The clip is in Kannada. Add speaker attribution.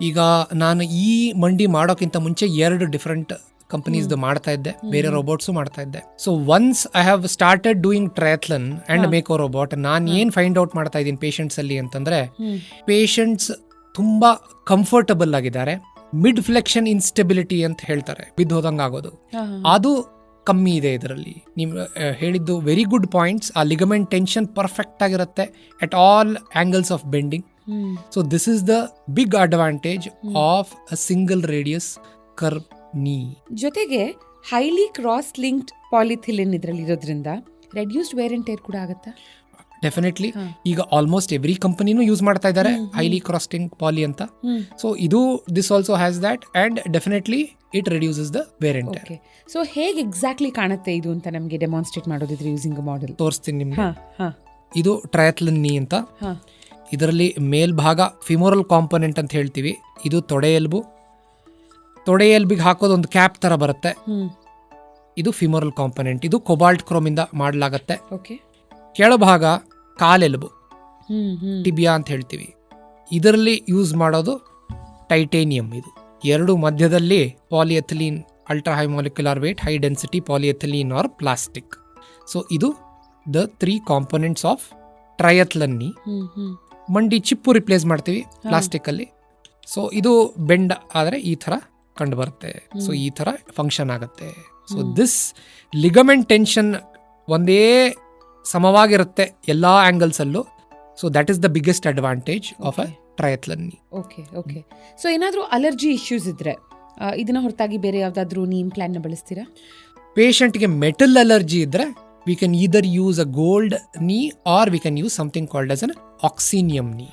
Speaker 1: ಈಗ ನಾನು ಈ ಮಂಡಿ ಮಾಡೋಕ್ಕಿಂತ ಮುಂಚೆ 2 ಡಿಫ್ರೆಂಟ್ ಕಂಪನೀಸ್ದು ಮಾಡ್ತಾ ಇದ್ದೆ, ಬೇರೆ ರೋಬೋಟ್ಸು ಮಾಡ್ತಾ ಇದ್ದೆ. So once I have started doing Triathlon and Mako robot, ನಾನು ಏನ್ ಫೈಂಡ್ ಔಟ್ ಮಾಡ್ತಾ ಇದ್ದೀನಿ ಪೇಷಂಟ್ಸ್ ಅಲ್ಲಿ ಅಂತಂದ್ರೆ, ಪೇಷಂಟ್ಸ್ ತುಂಬಾ ಕಂಫರ್ಟಬಲ್ ಆಗಿದ್ದಾರೆ. ಮಿಡ್ ಫ್ಲೆಕ್ಷನ್ ಇನ್ಸ್ಟೆಬಿಲಿಟಿ ಅಂತ ಹೇಳ್ತಾರೆ, ಬಿದ್ದು ಹೋದಂಗೆ ಆಗೋದು, ಅದು ಕಮ್ಮಿ ಇದೆ ಇದರಲ್ಲಿ. ನೀವು ಹೇಳಿದ್ದು ವೆರಿ ಗುಡ್ ಪಾಯಿಂಟ್ಸ್. ಆ ಲಿಗಮೆಂಟ್ ಟೆನ್ಷನ್ ಪರ್ಫೆಕ್ಟ್ ಆಗಿರುತ್ತೆ at all angles of bending. So this is the big advantage of a single radius curve knee.
Speaker 2: ಜೊತೆಗೆ ಹೈಲಿ ಕ್ರಾಸ್ ಲಿಂಕ್ಡ್ ಪಾಲಿಥಿಲಿನ್ ಇದರಲ್ಲಿ ಇರೋದ್ರಿಂದ ರೆಡ್ಯೂಸ್ಡ್ ವೇರ್ ಅಂಡ್ ಟೇರ್ ಕೂಡ ಆಗುತ್ತಾ?
Speaker 1: ಡೆಫಿನೆಟ್ಲಿ. ಈಗ ಆಲ್ಮೋಸ್ಟ್ ಎವ್ರಿ ಕಂಪನಿನೂ ಯೂಸ್ ಮಾಡ್ತಾ ಇದ್ದಾರೆ ಹೈಲಿ ಕ್ರಾಸ್ಟಿಂಗ್ ಪಾಲಿ ಅಂತ. ಸೊ ಇದು this also has that and definitely it reduces the wear and tear.
Speaker 2: So ಹೇಗೆ ಎಕ್ಸಾಕ್ಟ್ಲಿ ಕಾಣುತ್ತೆ ಇದು ಅಂತ ನಮಗೆ ಡೆಮಾನ್ಸ್ಟ್ರೇಟ್ ಮಾಡೋದಿದ್ರೆ ಯೂಸಿಂಗ್ ಮಾಡೆಲ್
Speaker 1: ತೋರಿಸ್ತೀನಿ ನಿಮ್ಗೆ. ಇದು ಟ್ರಯಥ್ಲನ್ ನೀ ಅಂತ. ಇದರಲ್ಲಿ ಮೇಲ್ಭಾಗ ಫಿಮೋರಲ್ ಕಾಂಪೊನೆಂಟ್ ಅಂತ ಹೇಳ್ತೀವಿ. ಇದು ತೊಡೆ ಎಲ್ಬಿಗೆ ಹಾಕೋದೊಂದು ಕ್ಯಾಪ್ ತರ ಬರುತ್ತೆ. ಇದು ಫಿಮೋರಲ್ ಕಾಂಪೊನೆಂಟ್. ಇದು ಕೊಬಾಲ್ಟ್ ಕ್ರೋಮ್ ಇಂದ ಮಾಡಲಾಗತ್ತೆ. ಕೆಳಭಾಗ ಕಾಲೆಲುಬು, ಟಿಬಿಯಾ ಅಂತ ಹೇಳ್ತೀವಿ. ಇದರಲ್ಲಿ ಯೂಸ್ ಮಾಡೋದು ಟೈಟೇನಿಯಂ. ಇದು 2 ಮಧ್ಯದಲ್ಲಿ polyethylene, ultra high molecular weight, high density polyethylene or plastic. So ಇದು the 3 components of Triathlon knee. ಮಂಡಿ ಚಿಪ್ಪು ರಿಪ್ಲೇಸ್ ಮಾಡ್ತೀವಿ ಪ್ಲಾಸ್ಟಿಕ್ ಅಲ್ಲಿ. ಸೊ ಇದು ಬೆಂಡ್ ಆದರೆ ಈ ಥರ ಕಂಡು ಬರುತ್ತೆ. ಸೊ ಈ ಥರ ಫಂಕ್ಷನ್ ಆಗುತ್ತೆ. ಸೊ ದಿಸ್ ಲಿಗಮೆಂಟ್ ಟೆನ್ಷನ್ ಒಂದೇ ಸಮವಾಗಿರುತ್ತೆ ಎಲ್ಲ ಆಂಗಲ್ಸ್ ಅಲ್ಲೂ. So that is the biggest advantage of a Triathlon knee.
Speaker 2: Okay. So ಏನಾದರೂ ಅಲರ್ಜಿ ಇಶ್ಯೂಸ್ ಇದ್ರೆ ಇದನ್ನ ಹೊರತಾಗಿ ಬೇರೆ ಯಾವ್ದಾದ್ರು ನೀ ಇಂಪ್ಲಾಂಟ್ ನ ಬಳಸ್ತೀರಾ?
Speaker 1: ಪೇಷಂಟ್ಗೆ ಮೆಟಲ್ ಅಲರ್ಜಿ ಇದ್ರೆ we can either use a gold knee or we can use something called as an oxenium knee.